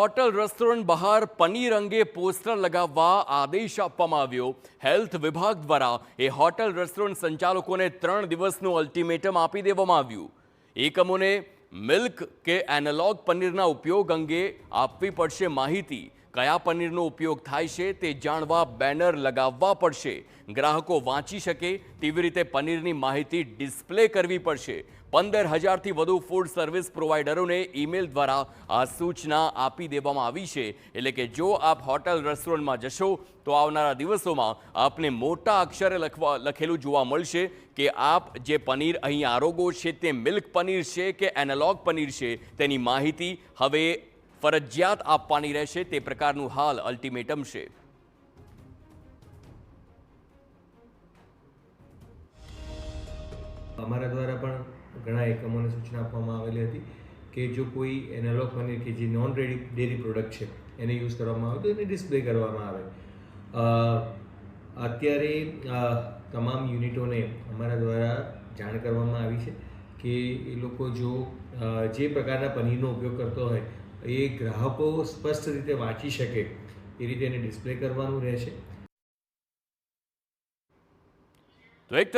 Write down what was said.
Hotel restaurant બહાર પનીર અંગે poster લગાવવા આદેશ આપવામાં આવ્યો. હેલ્થ વિભાગ દ્વારા એ હોટલ રેસ્ટોરન્ટ સંચાલકોને 3 દિવસનું અલ્ટિમેટમ આપી દેવામાં આવ્યું. એકમોને મિલ્ક કે એનાલોગ પનીરના ઉપયોગ અંગે આપવી પડશે માહિતી. કયા પનીરનો ઉપયોગ થાય છે તે જાણવા બેનર લગાવવા પડશે. ગ્રાહકો વાંચી શકે તેવી રીતે પનીરની માહિતી ડિસ્પ્લે કરવી પડશે. 15,000થી વધુ ફૂડ સર્વિસ પ્રોવાઈડરોને ઈમેલ દ્વારા આ સૂચના આપી દેવામાં આવી છે. એટલે કે જો આપ હોટલ રેસ્ટોરન્ટમાં જશો તો આવનારા દિવસોમાં આપને મોટા અક્ષરે લખેલું જોવા મળશે કે આપ જે પનીર અહીં આરોગો છે તે મિલ્ક પનીર છે કે એનાલોગ પનીર છે તેની માહિતી હવે ફરજિયાત આપવાની રહેશે. તે પ્રકારનું હાલ અલ્ટિમેટમ છે. અમારા દ્વારા પણ ઘણા એકમોને સૂચના આપવામાં આવેલી હતી કે જો કોઈ એનાલોગ પનીર કે જે નોન ડેરી પ્રોડક્ટ છે એને યુઝ કરવામાં આવે તો એને ડિસ્પ્લે કરવામાં આવે. અત્યારે તમામ યુનિટોને અમારા દ્વારા જાણ કરવામાં આવી છે કે એ લોકો જો જે પ્રકારના પનીરનો ઉપયોગ કરતો હોય એ ગ્રાહકો સ્પષ્ટ રીતે વાંચી શકે એ રીતે એને ડિસ્પ્લે કરવાનું રહેશે. તો એક